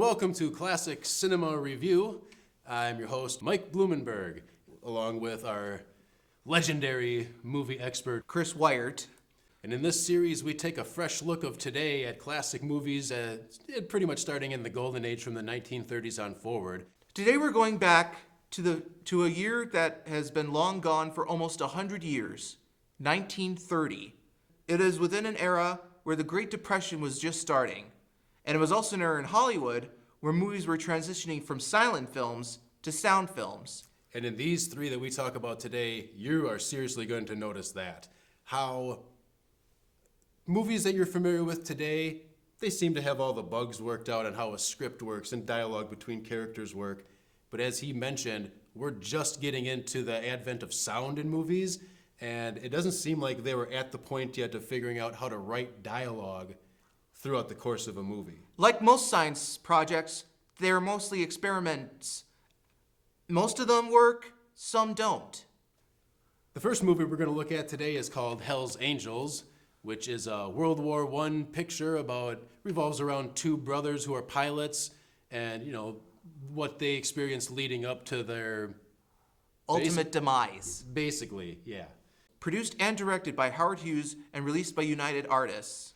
welcome to Classic Cinema Review. I'm your host, Mike Blumenberg, along with our legendary movie expert, Chris Wyatt. And in this series, we take a fresh look of today at classic movies, pretty much starting in the golden age from the 1930s on forward. Today we're going back to a year that has been long gone for almost 100 years, 1930. It is within an era where the Great Depression was just starting, and it was also an era in Hollywood where movies were transitioning from silent films to sound films. And in these three that we talk about today, you are seriously going to notice that. How movies that you're familiar with today, they seem to have all the bugs worked out on how a script works and dialogue between characters work. But as he mentioned, we're just getting into the advent of sound in movies, and it doesn't seem like they were at the point yet of figuring out how to write dialogue throughout the course of a movie. Like most science projects, they're mostly experiments. Most of them work, some don't. The first movie we're going to look at today is called Hell's Angels, which is a World War I picture revolves around two brothers who are pilots and, what they experienced leading up to their ultimate demise. Basically, yeah. Produced and directed by Howard Hughes and released by United Artists.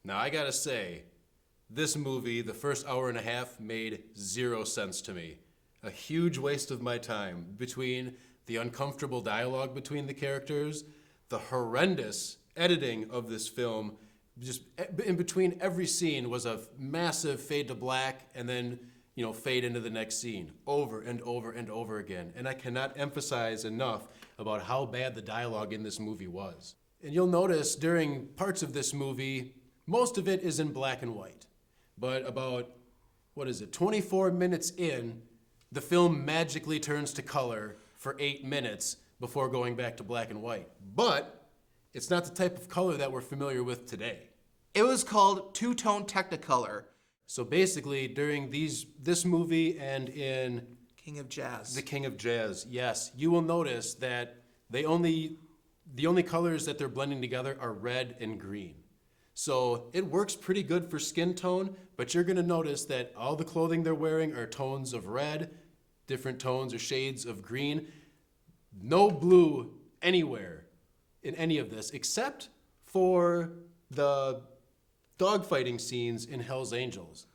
Now, I gotta say, this movie, the first hour and a half, made zero sense to me. A huge waste of my time between the uncomfortable dialogue between the characters, the horrendous editing of this film. Just in between every scene was a massive fade to black and then, fade into the next scene over and over and over again. And I cannot emphasize enough about how bad the dialogue in this movie was. And you'll notice during parts of this movie, most of it is in black and white. But about, 24 minutes in, the film magically turns to color for 8 minutes before going back to black and white. But it's not the type of color that we're familiar with today. It was called two-tone Technicolor. So basically, during this movie and in King of Jazz. The King of Jazz, yes, you will notice that the only colors that they're blending together are red and green. So it works pretty good for skin tone, but you're going to notice that all the clothing they're wearing are tones of red, different tones or shades of green. No blue anywhere in any of this, except for the dogfighting scenes in Hell's Angels.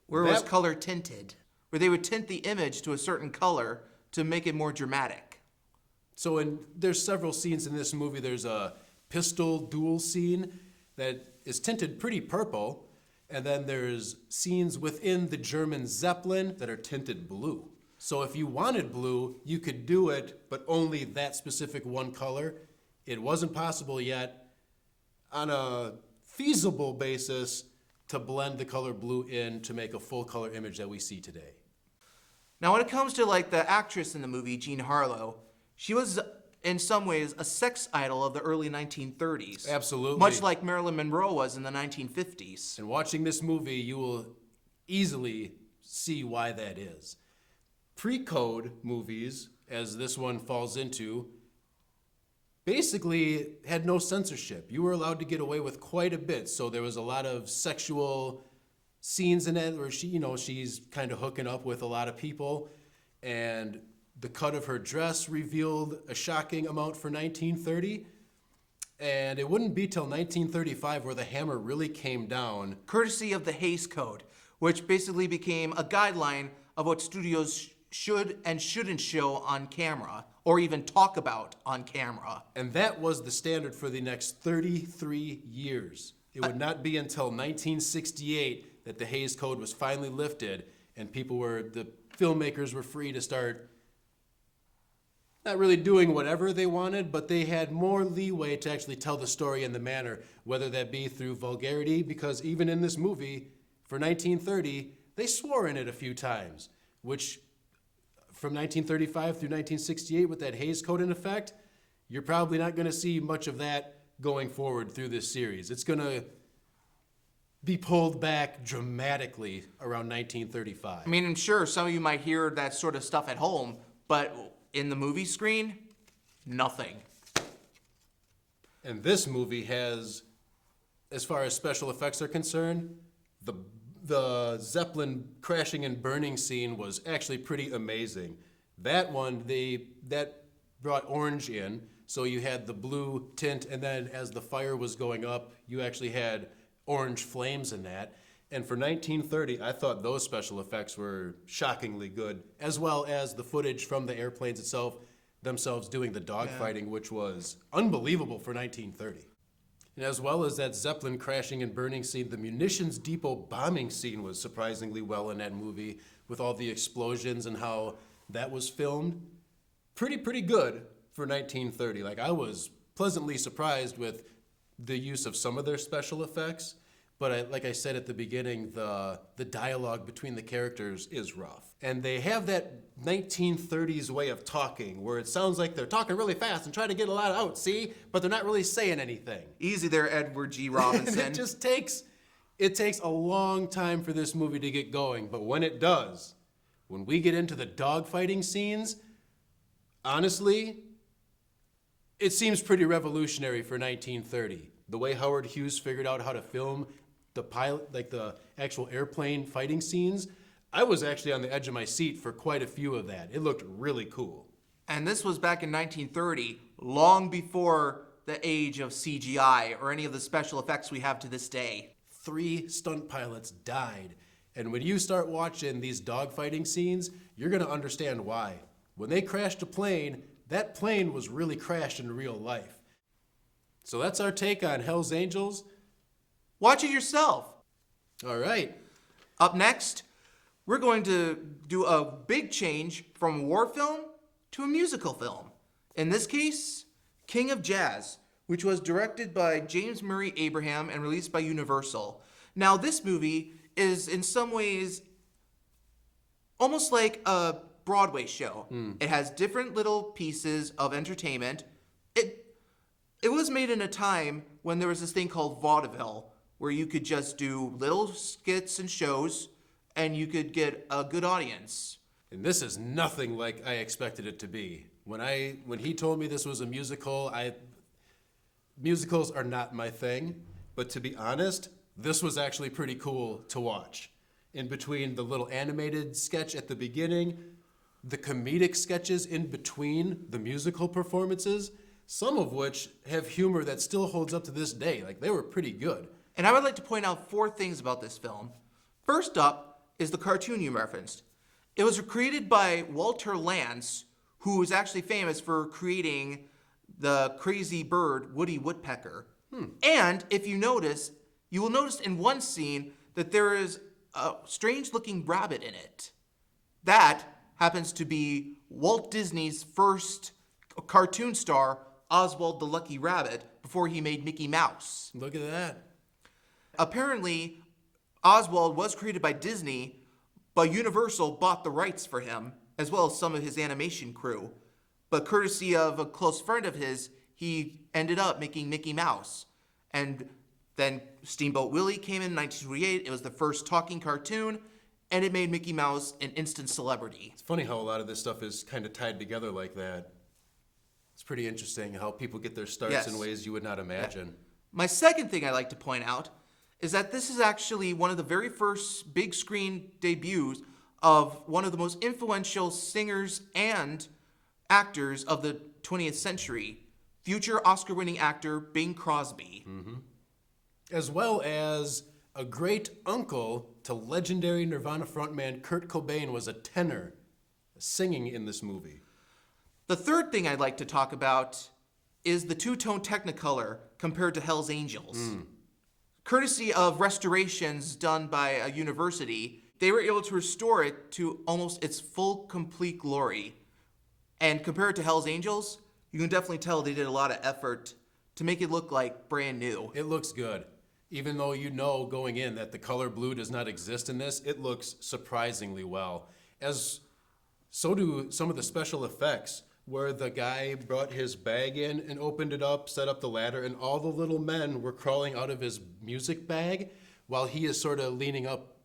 Where it was color tinted, where they would tint the image to a certain color to make it more dramatic. So there's several scenes in this movie. There's a pistol duel scene that is tinted pretty purple, and then there's scenes within the German Zeppelin that are tinted blue. So if you wanted blue, you could do it, but only that specific one color. It wasn't possible yet on a feasible basis to blend the color blue in to make a full color image that we see today. Now when it comes to the actress in the movie, Jean Harlow, she was in some ways a sex idol of the early 1930s. Absolutely. Much like Marilyn Monroe was in the 1950s. And watching this movie, you will easily see why that is. Pre-code movies, as this one falls into, basically had no censorship. You were allowed to get away with quite a bit. So there was a lot of sexual scenes in it where she's kind of hooking up with a lot of people, and the cut of her dress revealed a shocking amount for 1930. And it wouldn't be till 1935 where the hammer really came down. Courtesy of the Hays Code, which basically became a guideline of what studios should and shouldn't show on camera, or even talk about on camera. And that was the standard for the next 33 years. It would not be until 1968 that the Hays Code was finally lifted and the filmmakers were free to start not really doing whatever they wanted, but they had more leeway to actually tell the story in the manner, whether that be through vulgarity, because even in this movie, for 1930, they swore in it a few times, which from 1935 through 1968, with that Hays Code in effect, you're probably not going to see much of that going forward through this series. It's going to be pulled back dramatically around 1935. I mean, I'm sure some of you might hear that sort of stuff at home, but in the movie screen, nothing. And this movie has, as far as special effects are concerned, the Zeppelin crashing and burning scene was actually pretty amazing. That one, that brought orange in, so you had the blue tint, and then as the fire was going up, you actually had orange flames in that. And for 1930, I thought those special effects were shockingly good, as well as the footage from the airplanes themselves doing the dogfighting, which was unbelievable for 1930. And as well as that Zeppelin crashing and burning scene, the munitions depot bombing scene was surprisingly well in that movie, with all the explosions and how that was filmed. Pretty good for 1930. Like, I was pleasantly surprised with the use of some of their special effects. But like I said at the beginning, the dialogue between the characters is rough. And they have that 1930s way of talking where it sounds like they're talking really fast and trying to get a lot out, see? But they're not really saying anything. Easy there, Edward G. Robinson. And it takes a long time for this movie to get going. But when it does, when we get into the dogfighting scenes, honestly, it seems pretty revolutionary for 1930. The way Howard Hughes figured out how to film the pilot, like the actual airplane fighting scenes, I was actually on the edge of my seat for quite a few of that. It looked really cool. And this was back in 1930, long before the age of CGI or any of the special effects we have to this day. 3 stunt pilots died. And when you start watching these dogfighting scenes, you're going to understand why. When they crashed a plane, that plane was really crashed in real life. So that's our take on Hell's Angels. Watch it yourself. All right. Up next, we're going to do a big change from a war film to a musical film. In this case, King of Jazz, which was directed by James Murray Abraham and released by Universal. Now, this movie is in some ways almost like a Broadway show. It has different little pieces of entertainment. It was made in a time when there was this thing called vaudeville, where you could just do little skits and shows, and you could get a good audience. And this is nothing like I expected it to be. When he told me this was a musical, musicals are not my thing. But to be honest, this was actually pretty cool to watch. In between the little animated sketch at the beginning, the comedic sketches in between the musical performances, some of which have humor that still holds up to this day. Like, they were pretty good. And I would like to point out 4 things about this film. First up is the cartoon you referenced. It was created by Walter Lantz, who is actually famous for creating the crazy bird Woody Woodpecker. And if you notice, you will notice in one scene that there is a strange-looking rabbit in it. That happens to be Walt Disney's first cartoon star, Oswald the Lucky Rabbit, before he made Mickey Mouse. Look at that. Apparently, Oswald was created by Disney, but Universal bought the rights for him, as well as some of his animation crew. But courtesy of a close friend of his, he ended up making Mickey Mouse. And then Steamboat Willie came in 1928. It was the first talking cartoon, and it made Mickey Mouse an instant celebrity. It's funny how a lot of this stuff is kind of tied together like that. It's pretty interesting how people get their starts in ways you would not imagine. Yeah. My second thing I'd like to point out is that this is actually one of the very first big screen debuts of one of the most influential singers and actors of the 20th century, future Oscar-winning actor Bing Crosby. As well as a great uncle to legendary Nirvana frontman Kurt Cobain was a tenor singing in this movie. The third thing I'd like to talk about is the two-tone Technicolor compared to Hell's Angels. Courtesy of restorations done by a university, they were able to restore it to almost its full, complete glory. And compared to Hell's Angels, you can definitely tell they did a lot of effort to make it look like brand new. It looks good. Even though you know going in that the color blue does not exist in this, it looks surprisingly well. So do some of the special effects, where the guy brought his bag in and opened it up, set up the ladder, and all the little men were crawling out of his music bag while he is sort of leaning up,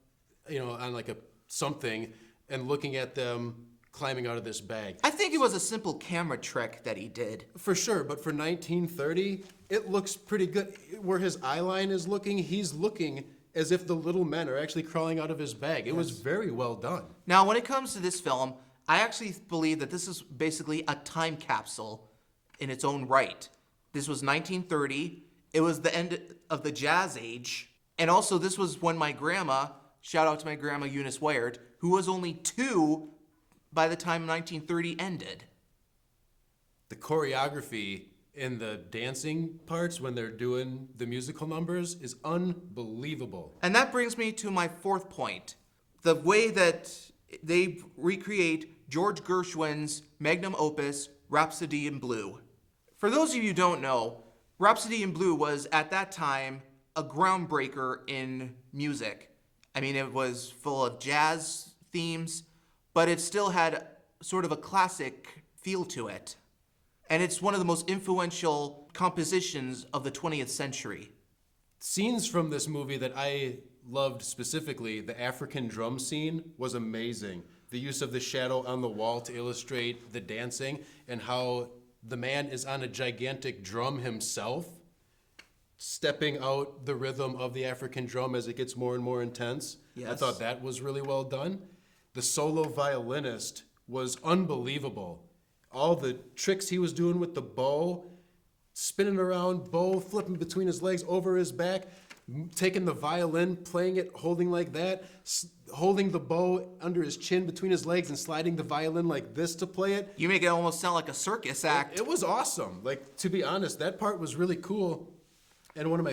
on like something and looking at them climbing out of this bag. I think it was a simple camera trick that he did. For sure, but for 1930, it looks pretty good. Where his eye line is looking, he's looking as if the little men are actually crawling out of his bag. It was very well done. Now, when it comes to this film, I actually believe that this is basically a time capsule in its own right. This was 1930. It was the end of the Jazz Age. And also, this was when my grandma, shout out to my grandma Eunice Wyatt, who was only 2 by the time 1930 ended. The choreography in the dancing parts when they're doing the musical numbers is unbelievable. And that brings me to my 4th point. The way that they recreate George Gershwin's magnum opus, Rhapsody in Blue. For those of you who don't know, Rhapsody in Blue was, at that time, a groundbreaker in music. I mean, it was full of jazz themes, but it still had sort of a classic feel to it. And it's one of the most influential compositions of the 20th century. Scenes from this movie that I loved specifically, the African drum scene was amazing. The use of the shadow on the wall to illustrate the dancing, and how the man is on a gigantic drum himself, stepping out the rhythm of the African drum as it gets more and more intense. Yes. I thought that was really well done. The solo violinist was unbelievable. All the tricks he was doing with the bow, spinning around, bow flipping between his legs over his back, taking the violin, playing it, holding like that, holding the bow under his chin between his legs and sliding the violin like this to play it. You make it almost sound like a circus act. It was awesome. Like, to be honest, that part was really cool. And one of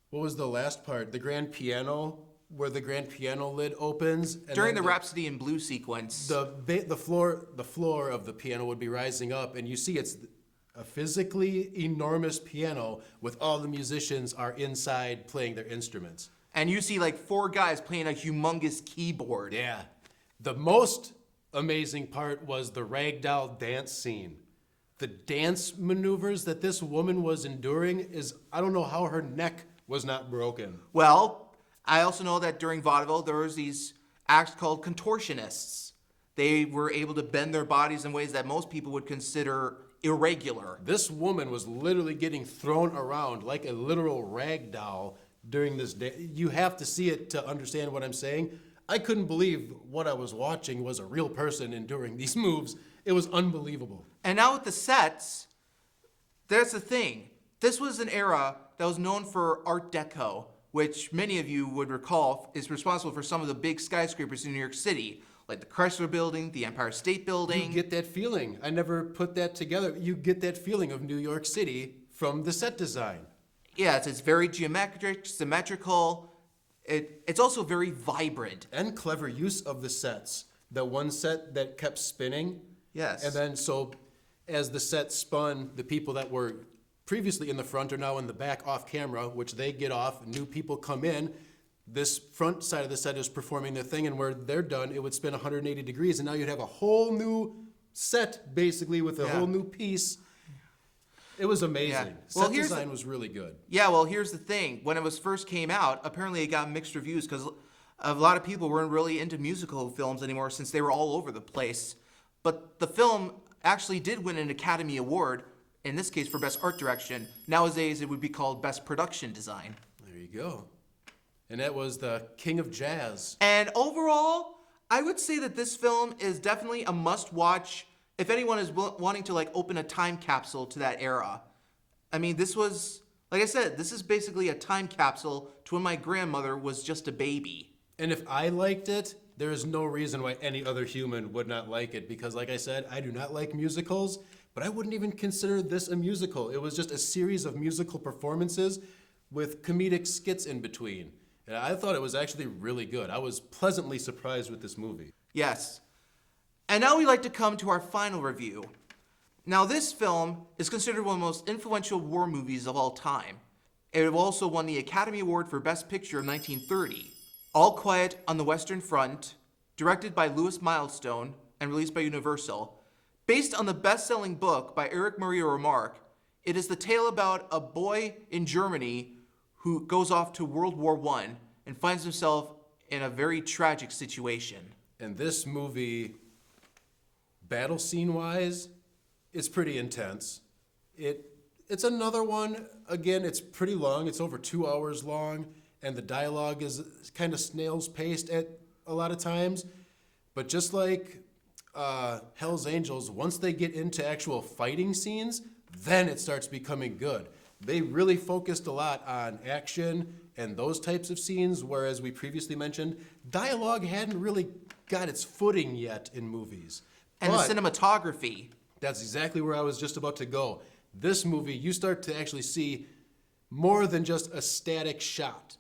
what was the last part? The grand piano, where the grand piano lid opens. And During the Rhapsody in Blue sequence. The floor of the piano would be rising up, and you see it's a physically enormous piano with all the musicians are inside playing their instruments. And you see like 4 guys playing a humongous keyboard. Yeah. The most amazing part was the ragdoll dance scene. The dance maneuvers that this woman was enduring is, I don't know how her neck was not broken. Well, I also know that during vaudeville, there was these acts called contortionists. They were able to bend their bodies in ways that most people would consider irregular. This woman was literally getting thrown around like a literal rag doll during this day. You have to see it to understand what I'm saying. I couldn't believe what I was watching was a real person enduring these moves. It was unbelievable. And now with the sets, there's the thing. This was an era that was known for Art Deco, which many of you would recall is responsible for some of the big skyscrapers in New York City, like the Chrysler Building, the Empire State Building. You get that feeling. I never put that together. You get that feeling of New York City from the set design. Yeah, it's very geometric, symmetrical. It's also very vibrant. And clever use of the sets. The one set that kept spinning. Yes. And then so as the set spun, the people that were previously in the front are now in the back off camera, which they get off. New people come in. This front side of the set is performing their thing, and where they're done, it would spin 180 degrees, and now you'd have a whole new set, basically, with a whole new piece. It was amazing. Yeah. Set design was really good. Yeah, well, here's the thing. When it was first came out, apparently it got mixed reviews because a lot of people weren't really into musical films anymore since they were all over the place. But the film actually did win an Academy Award, in this case for Best Art Direction. Nowadays, it would be called Best Production Design. There you go. And that was the King of Jazz. And overall, I would say that this film is definitely a must-watch if anyone is wanting to like open a time capsule to that era. I mean, this was, like I said, this is basically a time capsule to when my grandmother was just a baby. And if I liked it, there is no reason why any other human would not like it, because like I said, I do not like musicals, but I wouldn't even consider this a musical. It was just a series of musical performances with comedic skits in between. And I thought it was actually really good. I was pleasantly surprised with this movie. Yes. And now we'd like to come to our final review. Now, this film is considered one of the most influential war movies of all time. It also won the Academy Award for Best Picture of 1930. All Quiet on the Western Front, directed by Louis Milestone and released by Universal. Based on the best-selling book by Eric Maria Remarque, it is the tale about a boy in Germany who goes off to World War I and finds himself in a very tragic situation. And this movie, battle scene-wise, is pretty intense. It's another one, again, it's pretty long. It's over 2 hours long. and the dialogue is kind of snail's paced at a lot of times. But just like Hell's Angels, once they get into actual fighting scenes, then it starts becoming good. They really focused a lot on action and those types of scenes, whereas we previously mentioned, dialogue hadn't really got its footing yet in movies. And But the cinematography. that's exactly where I was just about to go. This movie, you start to actually see more than just a static shot.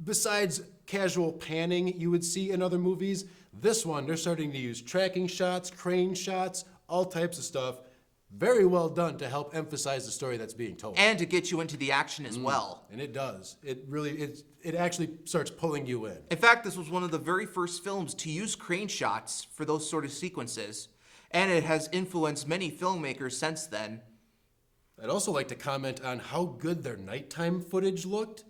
Besides casual panning you would see in other movies, this one, they're starting to use tracking shots, crane shots, all types of stuff. Very well done to help emphasize the story that's being told. And to get you into the action as well. And it does. It actually starts pulling you in. In fact, this was one of the very first films to use crane shots for those sort of sequences. And it has influenced many filmmakers since then. I'd also like to comment on how good their nighttime footage looked.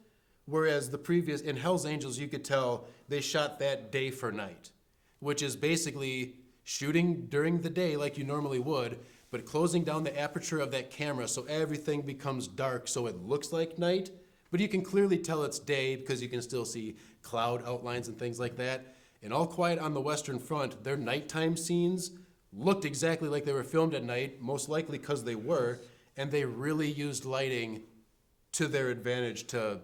Whereas in Hell's Angels, you could tell they shot that day for night, which is basically shooting during the day like you normally would, but closing down the aperture of that camera so everything becomes dark so it looks like night, but you can clearly tell it's day because you can still see cloud outlines and things like that. In All Quiet on the Western Front, their nighttime scenes looked exactly like they were filmed at night, most likely because they were, and they really used lighting to their advantage to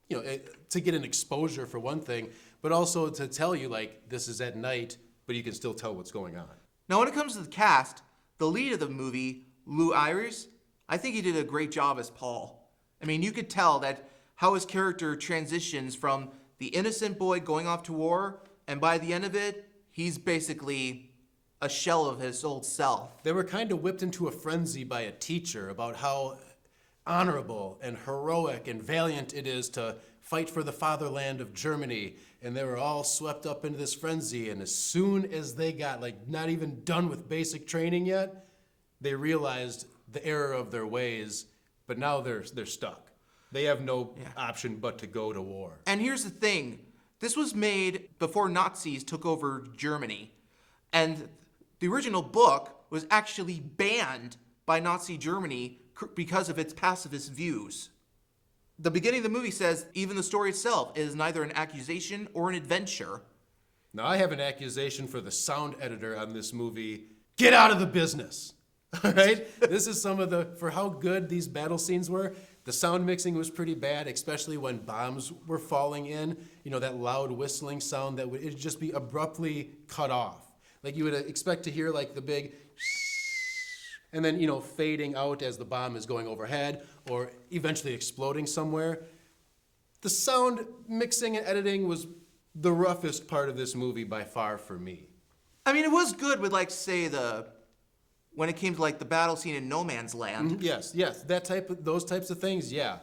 get an exposure for one thing, but also to tell you, like, this is at night, but you can still tell what's going on. Now, when it comes to the cast, the lead of the movie, Lou Ayres, I think he did a great job as Paul. I mean, you could tell that how his character transitions from the innocent boy going off to war, and by the end of it, he's basically a shell of his old self. They were kind of whipped into a frenzy by a teacher about how honorable and heroic and valiant it is to fight for the fatherland of Germany, and they were all swept up into this frenzy, and as soon as they got, like, not even done with basic training yet, they realized the error of their ways, but now they're stuck. They have no option but to go to war. And here's the thing. This was made before Nazis took over Germany, and the original book was actually banned by Nazi Germany because of its pacifist views. The beginning of the movie says even the story itself is neither an accusation or an adventure. Now, I have an accusation for the sound editor on this movie. Get out of the business. All right? This is for how good these battle scenes were. The sound mixing was pretty bad, especially when bombs were falling in. You know, that loud whistling sound that it'd just be abruptly cut off. Like you would expect to hear like the big and then, fading out as the bomb is going overhead or eventually exploding somewhere. The sound mixing and editing was the roughest part of this movie by far for me. I mean, it was good with, like, say, when it came to, like, the battle scene in No Man's Land. Yes, those types of things, yeah.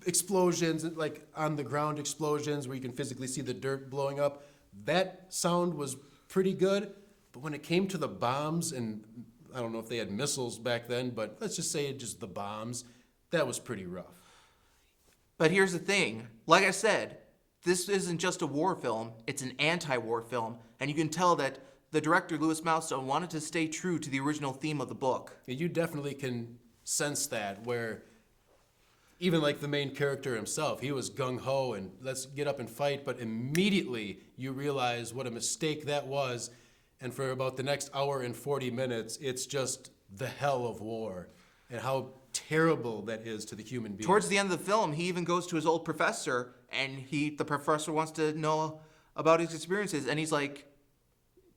Explosions, like on the ground explosions where you can physically see the dirt blowing up. That sound was pretty good, but when it came to the bombs, and I don't know if they had missiles back then, but let's just say just the bombs, that was pretty rough. But here's the thing. Like I said, this isn't just a war film, it's an anti-war film, and you can tell that the director, Louis Milestone, wanted to stay true to the original theme of the book. You definitely can sense that, where even like the main character himself, he was gung-ho and let's get up and fight, but immediately you realize what a mistake that was, and for about the next hour and 40 minutes, it's just the hell of war and how terrible that is to the human being. Towards the end of the film, he even goes to his old professor, and the professor wants to know about his experiences, and he's like,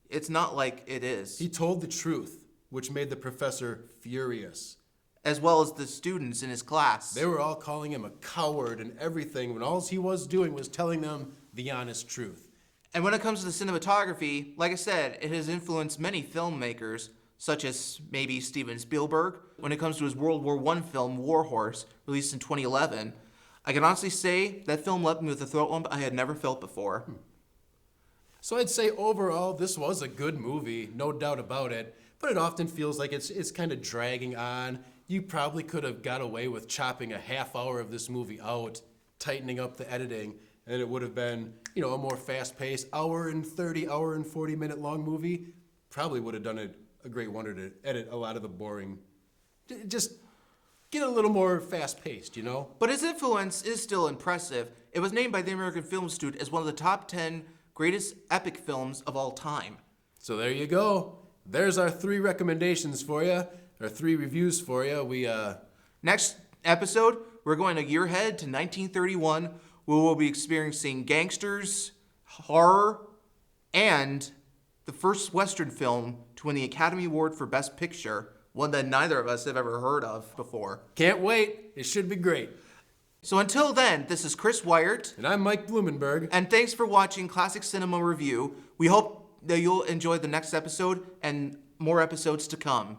it's not like it is. He told the truth, which made the professor furious. As well as the students in his class. They were all calling him a coward and everything, when all he was doing was telling them the honest truth. And when it comes to the cinematography, like I said, it has influenced many filmmakers, such as maybe Steven Spielberg. When it comes to his World War I film, War Horse, released in 2011, I can honestly say that film left me with a throat lump I had never felt before. So I'd say overall, this was a good movie, no doubt about it, but it often feels like it's kind of dragging on. You probably could have got away with chopping a half hour of this movie out, tightening up the editing, and it would have been, a more fast-paced, hour and 40-minute long movie. Probably would have done it a great wonder to edit a lot of the boring, just get a little more fast-paced, you know? But his influence is still impressive. It was named by the American Film Institute as one of the top 10 greatest epic films of all time. So there you go. There's our 3 recommendations for you, or 3 reviews for you. Next episode, we're going a year ahead to 1931, where we'll be experiencing gangsters, horror, and the first Western film to win the Academy Award for Best Picture, one that neither of us have ever heard of before. Can't wait. It should be great. So until then, this is Chris Wyatt. And I'm Mike Blumenberg. And thanks for watching Classic Cinema Review. We hope that you'll enjoy the next episode and more episodes to come.